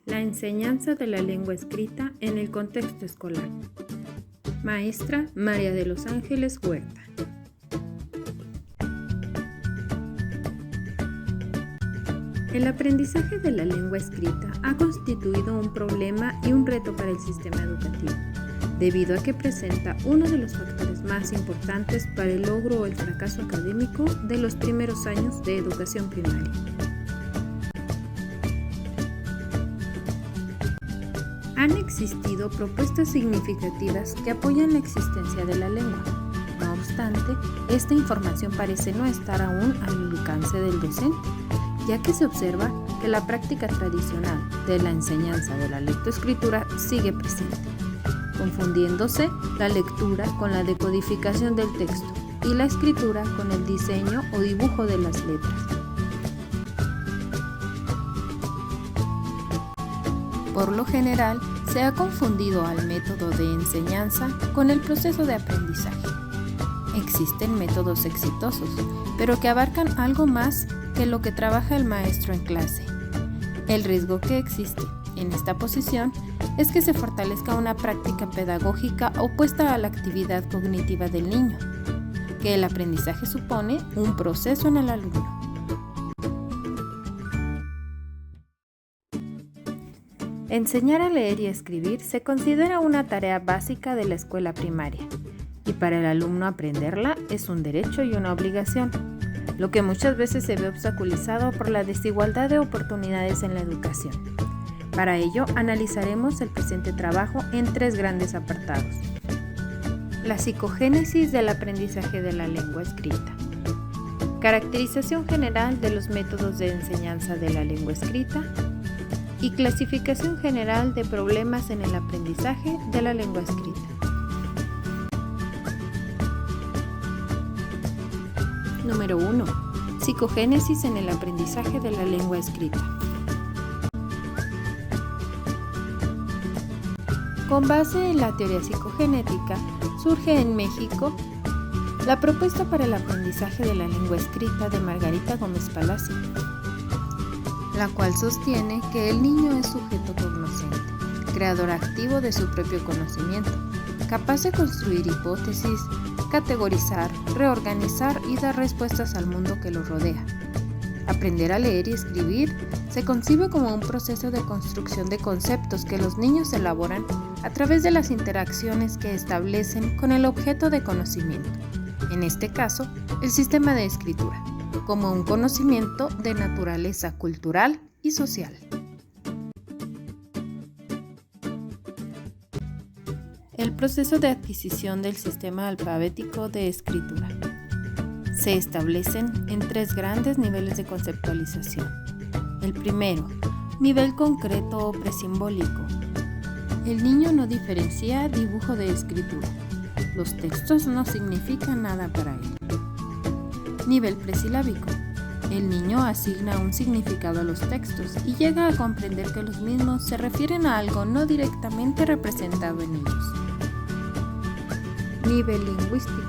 La enseñanza de la lengua escrita en el contexto escolar. Maestra María de los Ángeles Huerta. El aprendizaje de la lengua escrita ha constituido un problema y un reto para el sistema educativo, debido a que presenta uno de los factores más importantes para el logro o el fracaso académico de los primeros años de educación primaria. Han existido propuestas significativas que apoyan la existencia de la lengua. No obstante, esta información parece no estar aún al alcance del docente, ya que se observa que la práctica tradicional de la enseñanza de la lectoescritura sigue presente, confundiéndose la lectura con la decodificación del texto y la escritura con el diseño o dibujo de las letras. Por lo general, se ha confundido al método de enseñanza con el proceso de aprendizaje. Existen métodos exitosos, pero que abarcan algo más que lo que trabaja el maestro en clase. El riesgo que existe en esta posición es que se fortalezca una práctica pedagógica opuesta a la actividad cognitiva del niño, que el aprendizaje supone un proceso en el alumno. Enseñar a leer y escribir se considera una tarea básica de la escuela primaria, y para el alumno aprenderla es un derecho y una obligación, lo que muchas veces se ve obstaculizado por la desigualdad de oportunidades en la educación. Para ello, analizaremos el presente trabajo en tres grandes apartados. La psicogénesis del aprendizaje de la lengua escrita. Caracterización general de los métodos de enseñanza de la lengua escrita. Y clasificación general de problemas en el aprendizaje de la lengua escrita. Número 1. Psicogénesis en el aprendizaje de la lengua escrita. Con base en la teoría psicogenética, surge en México la propuesta para el aprendizaje de la lengua escrita de Margarita Gómez Palacio, la cual sostiene que el niño es sujeto cognoscente, creador activo de su propio conocimiento, capaz de construir hipótesis, categorizar, reorganizar y dar respuestas al mundo que lo rodea. Aprender a leer y escribir se concibe como un proceso de construcción de conceptos que los niños elaboran a través de las interacciones que establecen con el objeto de conocimiento, en este caso, el sistema de escritura, como un conocimiento de naturaleza cultural y social. El proceso de adquisición del sistema alfabético de escritura. Se establecen en tres grandes niveles de conceptualización. El primero, nivel concreto o presimbólico. El niño no diferencia dibujo de escritura. Los textos no significan nada para él. Nivel presilábico. El niño asigna un significado a los textos y llega a comprender que los mismos se refieren a algo no directamente representado en ellos. Nivel lingüístico.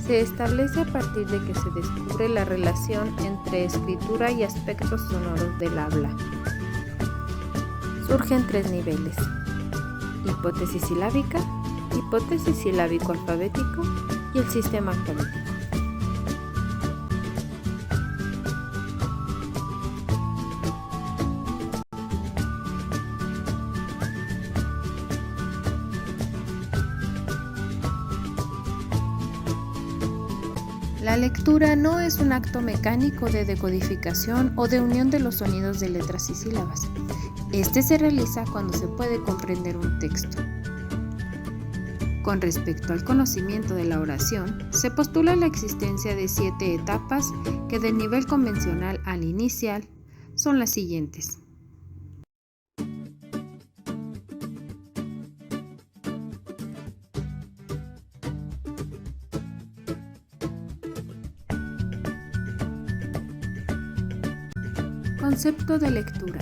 Se establece a partir de que se descubre la relación entre escritura y aspectos sonoros del habla. Surgen tres niveles: hipótesis silábica, hipótesis silábico-alfabético y el sistema alfabético. La lectura no es un acto mecánico de decodificación o de unión de los sonidos de letras y sílabas. Este se realiza cuando se puede comprender un texto. Con respecto al conocimiento de la oración, se postula la existencia de 7 etapas que del nivel convencional al inicial son las siguientes. Concepto de lectura.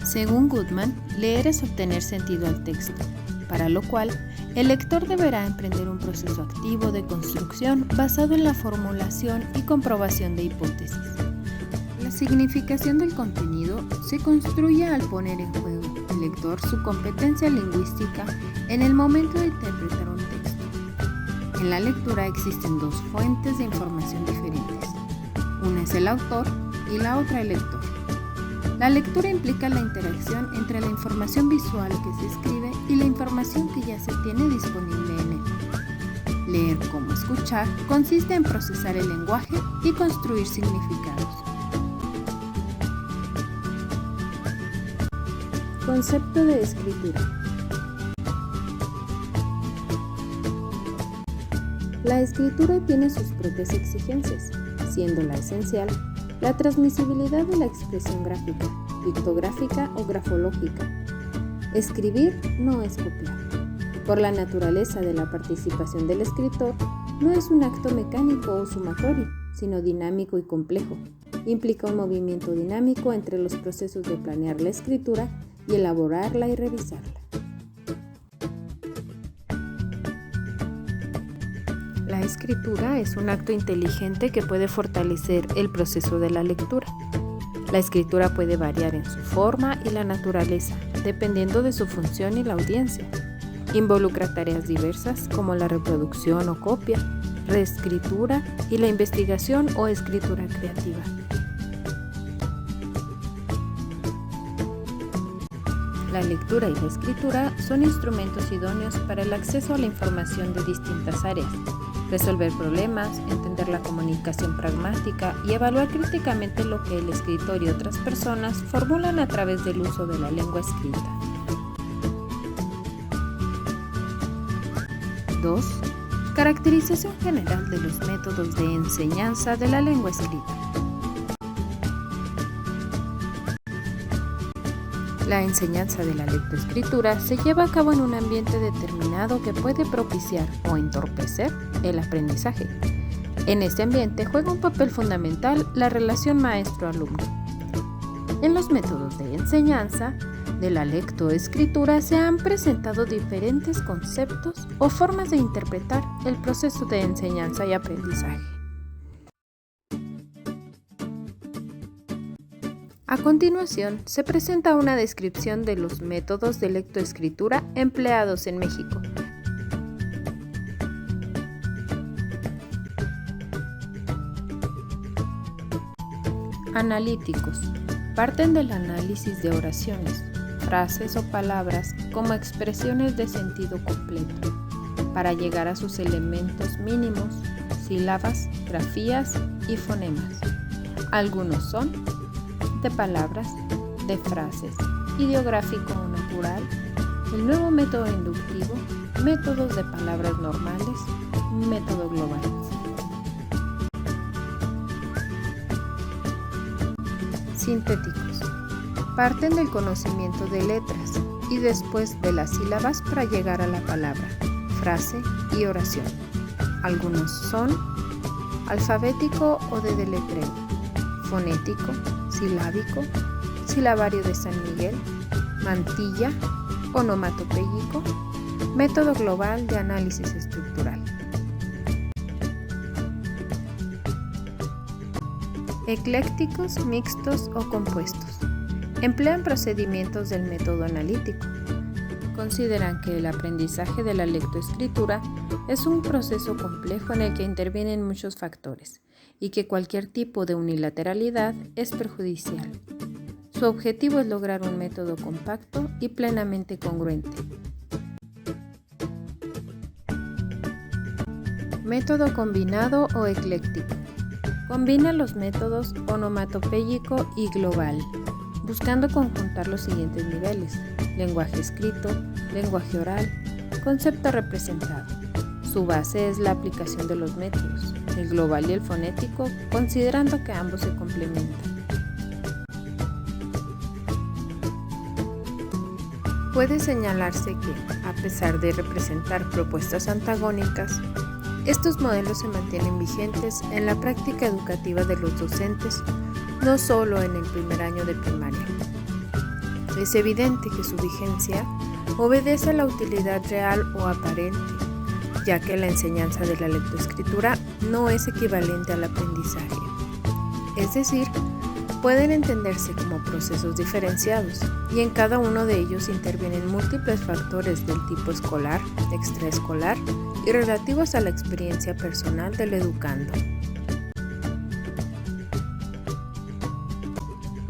Según Goodman, leer es obtener sentido al texto, para lo cual el lector deberá emprender un proceso activo de construcción basado en la formulación y comprobación de hipótesis. significación del contenido se construye al poner en juego el lector su competencia lingüística en el momento de interpretar un texto. En la lectura existen dos fuentes de información diferentes. Una es el autor y la otra el lector. La lectura implica la interacción entre la información visual que se escribe y la información que ya se tiene disponible en él. Leer como escuchar consiste en procesar el lenguaje y construir significados. Concepto de escritura. La escritura tiene sus propias exigencias, siendo la esencial la transmisibilidad de la expresión gráfica, pictográfica o grafológica. Escribir no es copiar. Por la naturaleza de la participación del escritor, no es un acto mecánico o sumatorio, sino dinámico y complejo. Implica un movimiento dinámico entre los procesos de planear la escritura y elaborarla y revisarla. La escritura es un acto inteligente que puede fortalecer el proceso de la lectura. La escritura puede variar en su forma y la naturaleza, dependiendo de su función y la audiencia. Involucra tareas diversas como la reproducción o copia, reescritura y la investigación o escritura creativa. La lectura y la escritura son instrumentos idóneos para el acceso a la información de distintas áreas, resolver problemas, entender la comunicación pragmática y evaluar críticamente lo que el escritor y otras personas formulan a través del uso de la lengua escrita. 2. Caracterización general de los métodos de enseñanza de la lengua escrita. La enseñanza de la lectoescritura se lleva a cabo en un ambiente determinado que puede propiciar o entorpecer el aprendizaje. En este ambiente juega un papel fundamental la relación maestro-alumno. En los métodos de enseñanza de la lectoescritura se han presentado diferentes conceptos o formas de interpretar el proceso de enseñanza y aprendizaje. A continuación, se presenta una descripción de los métodos de lectoescritura empleados en México. Analíticos. Parten del análisis de oraciones, frases o palabras como expresiones de sentido completo, para llegar a sus elementos mínimos, sílabas, grafías y fonemas. Algunos son de palabras, de frases, ideográfico o natural, el nuevo método inductivo, métodos de palabras normales, método global. Sintéticos. Parten del conocimiento de letras y después de las sílabas para llegar a la palabra, frase y oración. Algunos son alfabético o de deletreo, fonético, silábico, silabario de San Miguel, mantilla, onomatopéyico, método global de análisis estructural. Eclécticos, mixtos o compuestos. Emplean procedimientos del método analítico. Consideran que el aprendizaje de la lectoescritura es un proceso complejo en el que intervienen muchos factores y que cualquier tipo de unilateralidad es perjudicial. Su objetivo es lograr un método compacto y plenamente congruente. Método combinado o ecléctico. Combina los métodos onomatopéyico y global, buscando conjuntar los siguientes niveles: lenguaje escrito, lenguaje oral, concepto representado. Su base es la aplicación de los métodos, el global y el fonético, considerando que ambos se complementan. Puede señalarse que, a pesar de representar propuestas antagónicas, estos modelos se mantienen vigentes en la práctica educativa de los docentes, no solo en el primer año de primaria. Es evidente que su vigencia obedece a la utilidad real o aparente, ya que la enseñanza de la lectoescritura no es equivalente al aprendizaje. Es decir, pueden entenderse como procesos diferenciados y en cada uno de ellos intervienen múltiples factores del tipo escolar, extraescolar y relativos a la experiencia personal del educando.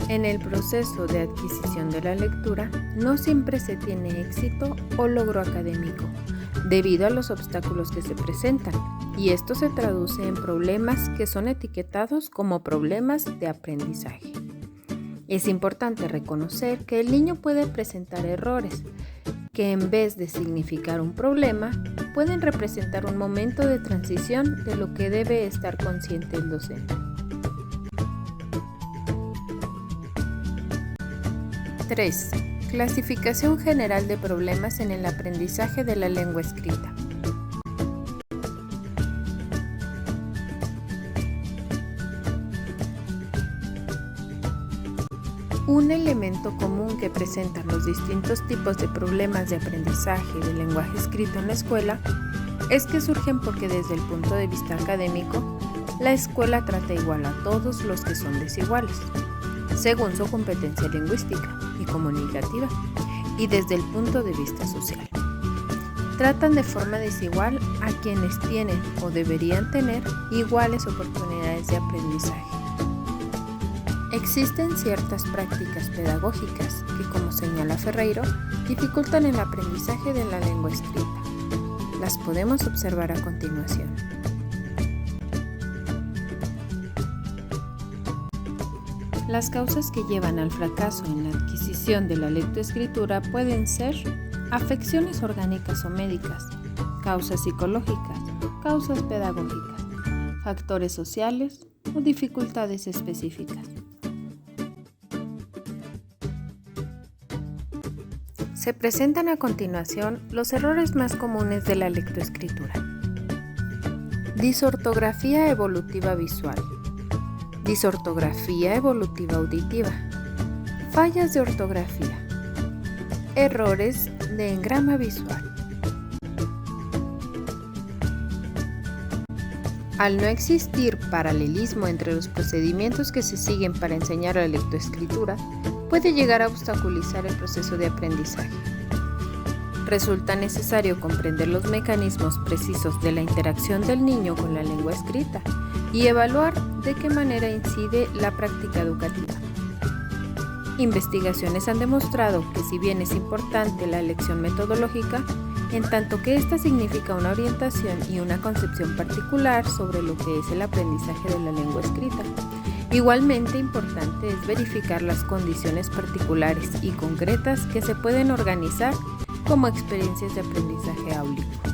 En el proceso de adquisición de la lectura no siempre se tiene éxito o logro académico, debido a los obstáculos que se presentan, y esto se traduce en problemas que son etiquetados como problemas de aprendizaje. Es importante reconocer que el niño puede presentar errores que en vez de significar un problema, pueden representar un momento de transición de lo que debe estar consciente el docente. 3. Clasificación general de problemas en el aprendizaje de la lengua escrita. Un elemento común que presentan los distintos tipos de problemas de aprendizaje del lenguaje escrito en la escuela es que surgen porque desde el punto de vista académico, la escuela trata igual a todos los que son desiguales, según su competencia lingüística y comunicativa, y desde el punto de vista social. Tratan de forma desigual a quienes tienen o deberían tener iguales oportunidades de aprendizaje. Existen ciertas prácticas pedagógicas que, como señala Ferreiro, dificultan el aprendizaje de la lengua escrita. Las podemos observar a continuación. Las causas que llevan al fracaso en la adquisición de la lectoescritura pueden ser afecciones orgánicas o médicas, causas psicológicas, causas pedagógicas, factores sociales o dificultades específicas. Se presentan a continuación los errores más comunes de la lectoescritura. Disortografía evolutiva visual. Disortografía evolutiva auditiva. Fallas de ortografía. Errores de engrama visual. Al no existir paralelismo entre los procedimientos que se siguen para enseñar la lectoescritura, puede llegar a obstaculizar el proceso de aprendizaje. Resulta necesario comprender los mecanismos precisos de la interacción del niño con la lengua escrita y evaluar de qué manera incide la práctica educativa. Investigaciones han demostrado que si bien es importante la elección metodológica, en tanto que esta significa una orientación y una concepción particular sobre lo que es el aprendizaje de la lengua escrita, igualmente importante es verificar las condiciones particulares y concretas que se pueden organizar como experiencias de aprendizaje áulico.